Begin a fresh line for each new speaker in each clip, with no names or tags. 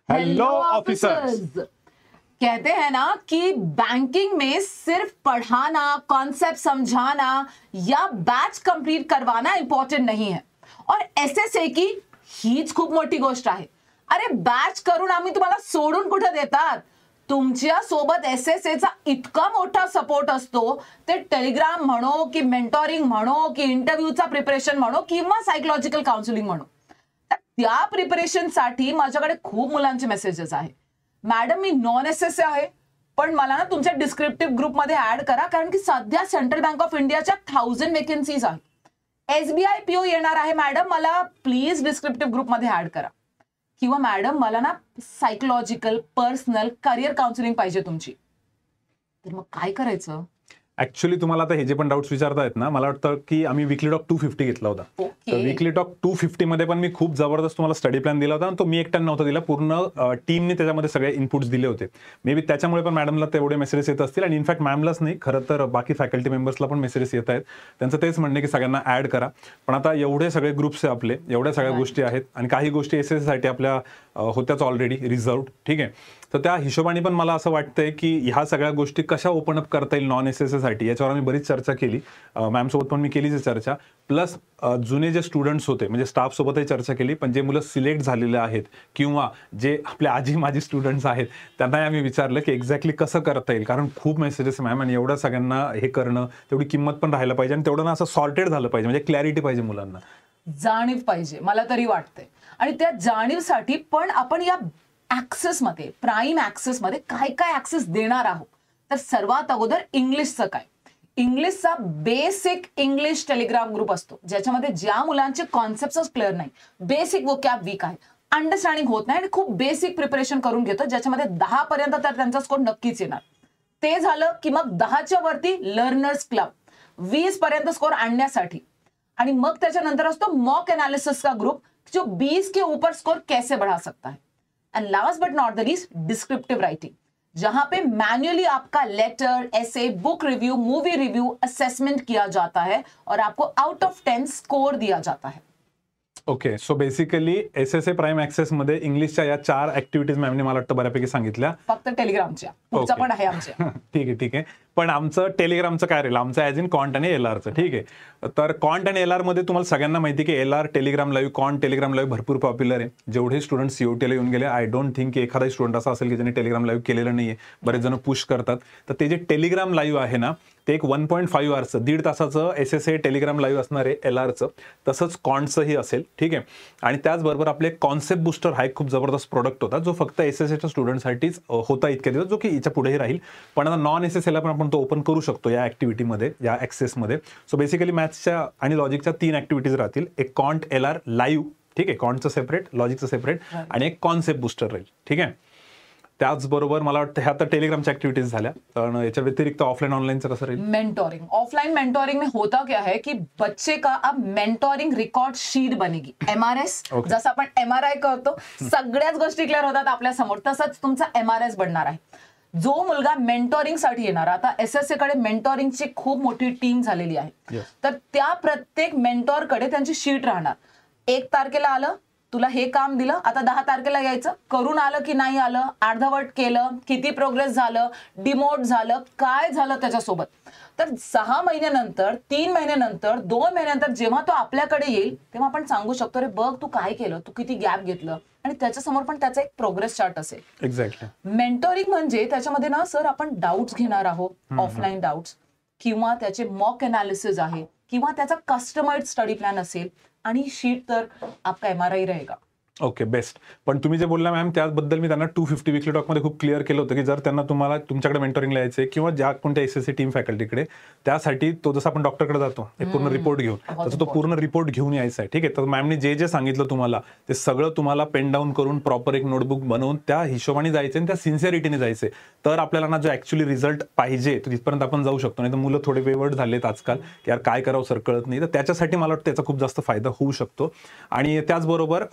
Hello officers.
कहते हैं ना कि बैंकिंग में सिर्फ पढ़ाना, कॉन्सेप्ट समझाना या बैच कंप्लीट करवाना इंपॉर्टंट नहीं है, और एसएसए की हीच खूप मोठी गोष्ट आहे। अरे बॅच करून आम्ही तुम्हाला सोडून कुठे देतात? तुमच्या सोबत एसएसएचा इतका मोठा सपोर्ट असतो, ते टेलिग्राम म्हणो की मेंटोरिंग म्हणो की इंटरव्ह्यूचा प्रिपरेशन म्हणो किंवा सायकोलॉजिकल काउन्सिलिंग म्हणो, त्या प्रिपरेशनसाठी माझ्याकडे खूप मुलांचे मेसेजेस आहे। मॅडम मी नॉन एसएसए आहे, पण मला ना तुमच्या डिस्क्रिप्टिव्ह ग्रुपमध्ये ऍड करा, कारण की सध्या सेंट्रल बँक ऑफ इंडियाच्या 1000 वेकेन्सीज आहेत। एसबीआय पीओ येणार आहे मॅडम, मला प्लीज डिस्क्रिप्टिव्ह ग्रुपमध्ये ऍड करा। किंवा मॅडम मला ना सायकोलॉजिकल, पर्सनल, करिअर काउन्सिलिंग पाहिजे तुमची। तर मग काय करायचं?
ऍक्च्युअली तुम्हाला आता हे जे पण डाऊट्स विचारतायत ना, मला वाटतं की आम्ही वीकली टॉक 250 घेतला होता। तर वीकली टॉक 250 मध्ये पण मी खूप जबरदस्त तुम्हाला स्टडी प्लॅन दिला होता, आणि तो मी एकट्याने नव्हता दिला, पूर्ण टीमने त्याच्यामध्ये सगळे इनपुट्स दिले होते। मे बी त्याच्यामुळे पण मॅडमला तेवढे मेसेजेस येत असतील, आणि इनफॅक्ट मॅमलाच नाही, खरं तर बाकी फॅकल्टी मेंबर्सला पण मेसेजेस येत आहेत। त्यांचं तेच म्हणणे की सगळ्यांना ऍड करा, पण आता एवढे सगळे ग्रुप्स आहे आपले, एवढ्या सगळ्या गोष्टी आहेत, आणि काही गोष्टी एसएससाठी आपल्या होत्याच ऑलरेडी रिझर्व्ड, ठीक आहे। तर त्या हिशोबाने पण मला असं वाटतंय की ह्या सगळ्या गोष्टी कशा ओपन अप करता येईल नॉन एसएससाठी, याच्यावर आम्ही बरीच चर्चा केली। मॅम सोबत पण मी केलीच चर्चा, प्लस जुने जे स्टुडंट्स होते म्हणजे स्टाफ सोबतही चर्चा केली, पण जे मुलं सिलेक्ट झालेले आहेत किंवा जे आपले आजी माझी स्टुडंट्स आहेत त्यांनाही आम्ही विचारलं की एक्झॅक्टली कसं करता येईल, कारण खूप मेसेजेस मॅम, आणि एवढ्या सगळ्यांना हे करणं, तेवढी किंमत पण राहायला पाहिजे, आणि तेवढं ना असं सॉर्टेड झालं पाहिजे, म्हणजे क्लॅरिटी पाहिजे मुलांना,
जाणीव पाहिजे, मला तरी वाटतंय। आणि त्या जाणीवसाठी पण आपण या ऍक्सेस मध्ये, प्राईम ऍक्सेस मध्ये काय काय ऍक्सेस देणार आहोत? तर सर्वात अगोदर इंग्लिशचं काय? इंग्लिशचा बेसिक इंग्लिश टेलिग्राम ग्रुप असतो, ज्याच्यामध्ये ज्या मुलांचे कॉन्सेप्टच क्लिअर नाही, बेसिक वोकॅब वीक आहे, अंडरस्टँडिंग होत नाही, आणि खूप बेसिक प्रिपरेशन करून घेतो, ज्याच्यामध्ये 10 पर्यंत तर त्यांचा स्कोर नक्कीच येणार। ते झालं की मग 10च्या वरती लर्नर्स क्लब, 20 पर्यंत स्कोर आणण्यासाठी, आणि मग त्याच्यानंतर असतो मॉक एनालिसिस का ग्रुप, जो 20 के ऊपर स्कोर कैसे बढ़ा सकता है। And last but not the least, descriptive writing, जहां पे मैन्युअली आपका letter, essay, book review, movie review, assessment किया जाता है और आपको आउट ऑफ 10 स्कोर दिया जाता है।
Okay, so basically SSA prime access मध्ये इंग्लिशच्या या 4 ऍक्टिव्हिटीज मॅमने मला वाटतं बऱ्यापैकी सांगितल्या,
फक्त टेलिग्रामच्या, पुढचा पण आहे आमच्या।
ठीक आहे, पण आमचं टेलिग्रामचं काय राहील, आमचं ॲज इन कॉन्ट आणि एलआरचं, ठीक आहे। तर कॉन्ट आणि एलआर मध्ये तुम्हाला सगळ्यांना माहिती की एलआर टेलिग्राम लाईव्ह, कॉन्ट टेलिग्राम लाईव्ह भरपूर पॉप्युलर आहे। जेवढे स्टुडंट सीओटीला येऊन गेले, आय डोंट थिंक की एखादा स्टुडंट असा असेल की ज्यांनी टेलिग्राम लाईव्ह केलेलं नाहीये, बरेच जण पुश करतात। तर ते जे टेलिग्राम लाईव्ह आहे ना, ते एक 1.5 आवर्सचं, 1.5 तासाचं एसएसए टेलिग्राम लाईव्ह असणार आहे एलआरचं, तसंच कॉन्टचंही असेल, ठीक आहे। आणि त्याचबरोबर आपले कॉन्सेप्ट बुस्टर हा एक खूप जबरदस्त प्रोडक्ट होता, जो फक्त एसएसएच्या स्टुडंटसाठीच होता इतक्या दिवस, जो की याच्या पुढेही राहील, पण आता नॉन एसएसएला पण आपण तो ओपन करू शकतो या ऍक्टिव्हिटीमध्ये, या ऍक्सेसमध्ये। सो बेसिकली मॅथ्सच्या आणि लॉजिकच्या 3 ऍक्टिव्हिटीज राहतील, एक कॉन्ट एलआर लाईव्ह, ठीक आहे, कॉन्टचं सेपरेट, लॉजिकचं सेपरेट, आणि एक कॉन्सेप्ट बुस्टर राहील, ठीक आहे। त्याचबरोबर मला वाटतं ह्या तर टेलिग्रामच्या ऍक्टिव्हिटीज झाल्या, पण याच्या व्यतिरिक्त ऑफलाईन ऑनलाईनचं कसं राहील?
मेंटोरिंग, ऑफलाइन मेंटोरिंग में होता क्या है कि बच्चे का अब मेंटोरिंग रिकॉर्ड शीट बनेगी, एमआरएस, जसं आपण एमआरआय करतो, सगळ्याच गोष्टी क्लिअर होतात आपल्या समोर, तसंच तुमचा एमआरएस बनणार आहे। जो मुलगा मेंटोरिंग साठी येणार, आता एसएसए कडे मेंटोरिंगची खूप मोठी टीम झालेली आहे, तर त्या प्रत्येक मेंटॉरकडे त्यांची शीट राहणार। 1 तारखेला आलं, तुला हे काम दिलं, आता 10 तारखेला यायचं, करून आलं की नाही आलं, अर्धवट केलं, किती प्रोग्रेस झालं, डिमोट झालं, काय झालं त्याच्यासोबत। तर 6 महिन्यानंतर, 3 महिन्यानंतर, 2 महिन्यानंतर जेव्हा तो आपल्याकडे येईल, तेव्हा आपण सांगू शकतो, रे बघ तू काय केलं, तू किती गॅप घेतलं, आणि त्याच्यासमोर पण त्याचा एक प्रोग्रेस चार्ट असेल।
एक्झॅक्टली।
मेंटोरिंग म्हणजे त्याच्यामध्ये ना सर आपण डाऊट्स घेणार आहोत, ऑफलाईन डाऊट्स, किंवा त्याचे मॉक एनालिसिस आहे, किंवा त्याचा कस्टमाइज्ड स्टडी प्लॅन असेल, आणि शीट तर आपका एमआरआई रहेगा।
Okay, best. पण तुम्ही जे बोलला मॅम, त्याबद्दल मी त्यांना 250 वीकली टॉकमध्ये खूप क्लिअर केलं होतं की जर त्यांना तुम्हाला तुमच्याकडे मेंटोरिंगला यायचे किंवा ज्या कोणत्या एसएससी टीम फॅकल्टीकडे, त्यासाठी तो जसं आपण डॉक्टरकडे जातो एक पूर्ण रिपोर्ट घेऊन, तसं तो पूर्ण रिपोर्ट घेऊन यायचा आहे, ठीक आहे। तर मॅमने जे जे सांगितलं तुम्हाला, ते सगळं तुम्हाला पेन डाऊन करून प्रॉपर एक नोटबुक बनवून त्या हिशोबाने जायचे, आणि त्या सिन्सिअरिटीने जायचे, तर आपल्याला ना जो ऍक्च्युअली रिझल्ट पाहिजे तो तिथपर्यंत आपण जाऊ शकतो। नाही तर मुलं थोडे वेवर्ड झालेत आजकाल, की यार काय करावं सर कळत नाही, तर त्याच्यासाठी मला वाटतं त्याचा खूप जास्त फायदा होऊ शकतो। आणि त्याचबरोबर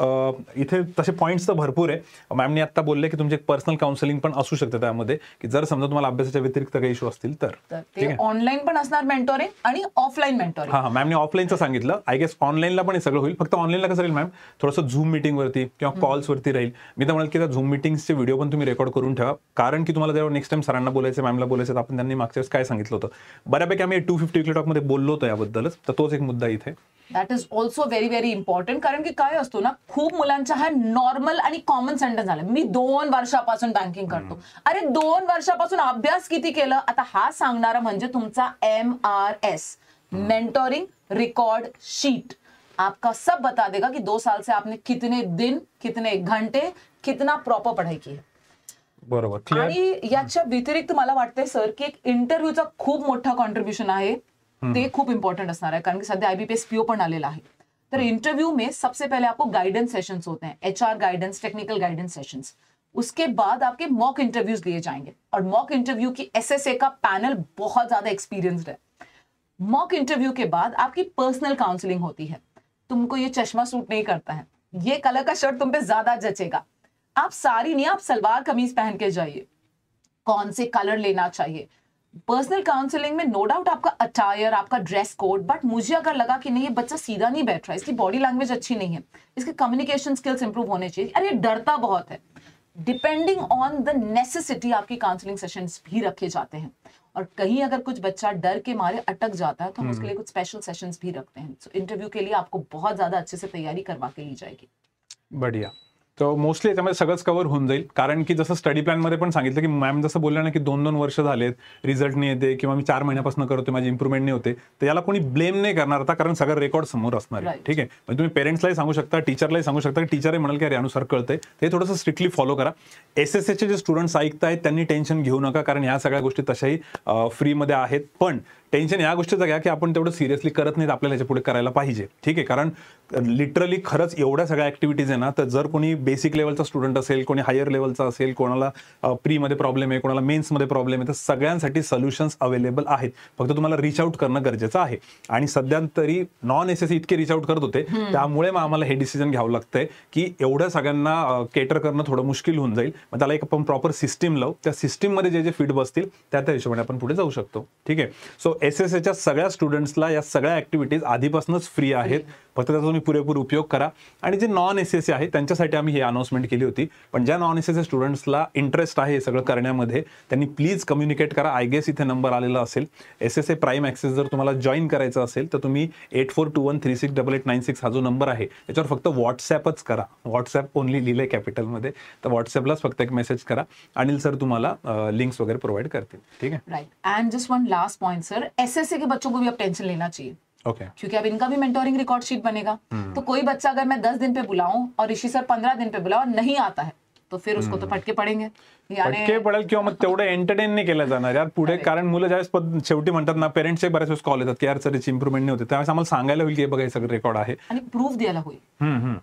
इथे तसे पॉईंट्स तर भरपूर आहे. मॅमनी आता बोलले की तुमचे पर्सनल काउन्सिलिंग पण असू शकते त्यामध्ये, की जर समजा तुम्हाला अभ्यासाच्या व्यतिरिक्त काही इश्यू असतील तर.
ते ऑनलाईन पण असणार मेंटोरिंग आणि ऑफलाईन मेंटोरिंग.
हा, मॅमने ऑफलाईनचं सांगितलं. आय गेस ऑनलाईनला पण हे सगळं होईल. फक्त ऑनलाईनला कसं राहील मॅम, थोडंसं झूम मीटिंगवरती किंवा कॉल्सवरती राहील. मी तर म्हणेल की त्या झूम मीटिंग्सचे व्हिडिओ पण तुम्ही रेकॉर्ड करून ठेवा, कारण की तुम्हाला जेव्हा नेक्स्ट टाइम सरांना बोलायचं, मॅमला बोलायचं, तर आपण त्यांनी मागच्या वेळेस काय सांगितलं होतं, बऱ्यापैकी आम्ही 250 विकली टॉकमध्ये बोललो होतो याबद्दलच. तर तोच एक मुद्दा इथे.
That is also very very important. कारण की काय असतो ना, खूप मुलांचा हा नॉर्मल आणि कॉमन सेंटेन्स झाला, मी 2 वर्षापासून बँकिंग करतो. अरे 2 वर्षापासून अभ्यास किती केलं? आता हा सांगणारा म्हणजे तुमचा MRS, मेंटोरिंग रिकॉर्ड शीट, आपका सब बता देगा कि 2 साल से आपने कितने दिन, कितने घंटे, कितना प्रॉपर पढ़ाई की है.
बरोबर.
आणि याच्या व्यतिरिक्त मला वाटतंय सर की एक इंटरव्ह्यूचा खूप मोठा कॉन्ट्रीब्युशन आहे. ते खूप इंपॉर्टेंट असणार आहे, कारण की सध्या IBPS PO पण आलेला आहे. तर इंटरव्यू में सबसे पहले आपको गाइडेंस सेशंस होते हैं, HR guidance, technical guidance sessions. उसके बाद आपके मॉक इंटरव्यूज लिए जाएंगे, और मॉक इंटरव्यू की SSA का पैनल बहुत ज्यादा एक्सपीरियंस्ड है. मॉक इंटरव्यू के बाद आपकी पर्सनल काउंसलिंग होती है. तुमको ये चश्मा सूट नहीं करता है, ये कलर का शर्ट तुम पे ज्यादा जचेगा, आप साड़ी नहीं, आप सलवार कमीज पहन के जाइए, कौन से कलर लेना चाहिए. पर्सनल काउंसलिंग में नो डाउट आपका अटायर, आपका ड्रेस कोड, बट मुझे अगर लगा कि नहीं ये बच्चा सीधा नहीं बैठ रहा है, इसकी बॉडी लैंग्वेज अच्छी नहीं है, इसके कम्युनिकेशन स्किल्स इंप्रूव होने चाहिए, अरे डरता बहुत है, डिपेंडिंग ऑन द नेसेसिटी आपकी काउंसलिंग सेशंस भी रखे जाते हैं. और कहीं अगर कुछ बच्चा डर के मारे अटक जाता है तो हम उसके लिए कुछ स्पेशल सेशंस भी रखते हैं. सो इंटरव्यू के लिए आपको बहुत ज्यादा अच्छे से तैयारी करवा के ली जाएगी.
बढिया. तो मोस्टली याच्यामध्ये सगळंच कव्हर होऊन जाईल, कारण की जसं स्टडी प्लॅनमध्ये पण सांगितलं की मॅम जसं बोलल्या ना की 2-2 वर्ष झालेत, रिझल्ट नाही येते किंवा मी 4 महिन्यापासून करतोय, माझी इम्प्रुव्हमेंट नाही होते, तर याला कोणी ब्लेम नाही करणार आता, कारण सगळं रेकॉर्ड समोर असणार आहे. ठीक आहे, म्हणजे तुम्ही पेरेंट्सलाही सांगू शकता, टीचरलाही सांगू शकता, की टीचरही म्हणाल की अरे अनुसार कळतंय, ते थोडंसं स्ट्रिक्टली फॉलो करा. SSAचे जे स्टुडंट्स ऐकतायत त्यांनी टेन्शन घेऊ नका, कारण ह्या सगळ्या गोष्टी तशाही फ्रीमध्ये आहेत. पण टेन्शन या गोष्टीचं घ्या की आपण तेवढं सिरियसली करत नाहीत, आपल्याला याच्या पुढे करायला पाहिजे. ठीक आहे, कारण लिटरली खरंच एवढ्या सगळ्या ऍक्टिव्हिटीज आहे ना, तर जर कोणी बेसिक लेवलचा स्टुडंट असेल, कोणी हायर लेवलचा असेल, कोणाला प्रीमध्ये प्रॉब्लेम आहे, कोणाला मेन्समध्ये प्रॉब्लेम आहे, तर सगळ्यांसाठी सोल्युशन्स अवेलेबल आहेत. फक्त तुम्हाला रिच आउट करणं गरजेचं आहे. आणि सध्या तरी नॉन SSA इतके रिच आउट करत होते, त्यामुळे मग आम्हाला हे डिसिजन घ्यावं लागतंय की एवढ्या सगळ्यांना केटर करणं थोडं मुश्किल होऊन जाईल. मग त्याला एक आपण प्रॉपर सिस्टीम लावू, त्या सिस्टीममध्ये जे जे फिट बसतील त्या हिशोबाने आपण पुढे जाऊ शकतो. ठीक आहे. सो SSAच्या सगळ्या स्टुडंट्सला या सगळ्या ऍक्टिव्हिटीज आधीपासूनच फ्री आहेत, फक्त त्याचा तुम्ही पुरेपूर उपयोग करा. आणि जे नॉन SSA आहे त्यांच्यासाठी आम्ही हे अनाउन्समेंट केली होती, पण ज्या नॉन SSA स्टुडंट्सला इंटरेस्ट आहे हे सगळं करण्यामध्ये त्यांनी प्लीज कम्युनिकेट करा. आय गेस इथे नंबर आलेला असेल. SSA प्राईम ॲक्सेस जर तुम्हाला जॉईन करायचं असेल तर तुम्ही 8421368896 हा जो नंबर आहे त्याच्यावर फक्त व्हॉट्सॲपच करा. व्हॉट्सॲप ओनली लिहिलंय कॅपिटलमध्ये, तर व्हॉट्सॲपलाच फक्त एक मेसेज करा. अनिल सर तुम्हाला लिंक्स वगैरे प्रोव्हाइड करतील. ठीक है,
right. End just one last point sir, SSA के बच्चों को भी अब टेंशन लेना चाहिए.
Okay.
क्योंकि अब इनका भी मेंटोरिंग रिकॉर्ड शीट बनेगा. तो कोई बच्चा अगर मैं 10 दिन पे बुलाऊं और ऋषि सर 15 दिन पे बुलाऊं और नहीं आता है तो फिर उसको तो फटके पडेंगे.
फटके पडेल किंवा मग तेवढं एंटरटेन नाही केलं जाणार यार पुढे, कारण मुलं ज्यावेळेस शेवटी म्हणतात ना, पेरेंट्सचे बऱ्याच वेळेस कॉल येतात की यार सर याची इम्प्रुव्हमेंट नाही होते, त्यावेळेस आम्हाला सांगायला होईल की बघा हे सगळं रेकॉर्ड आहे
आणि प्रूफ द्यायला होईल.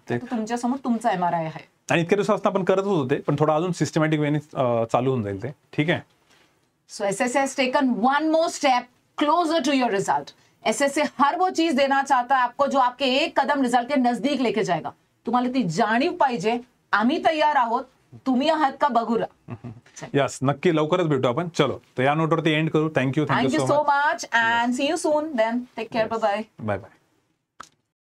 ते तुमच्या समोर तुमचा MRI आहे.
आणि इतके दिवसापासून आपण करतच होते, पण थोडं अजून सिस्टमॅटिक वेने चालू होऊन जाईल ते. ठीक आहे.
So SSA has taken one more step closer to your result. SSA हर वो चीज देना चाहता है आपको जो आपके एक कदम रिझल्ट के नजदीक लेके जाएगा. तुम्हाला ती जाणीव पाहिजे. आम्ही तयार आहोत, तुम्ही आहात का बघू.
यस, नक्की लवकरच भेटू आपण. चलो, तर या नोटवरती एंड करू. Thank you
so much and see you soon. Then take care. Bye bye.
Bye bye.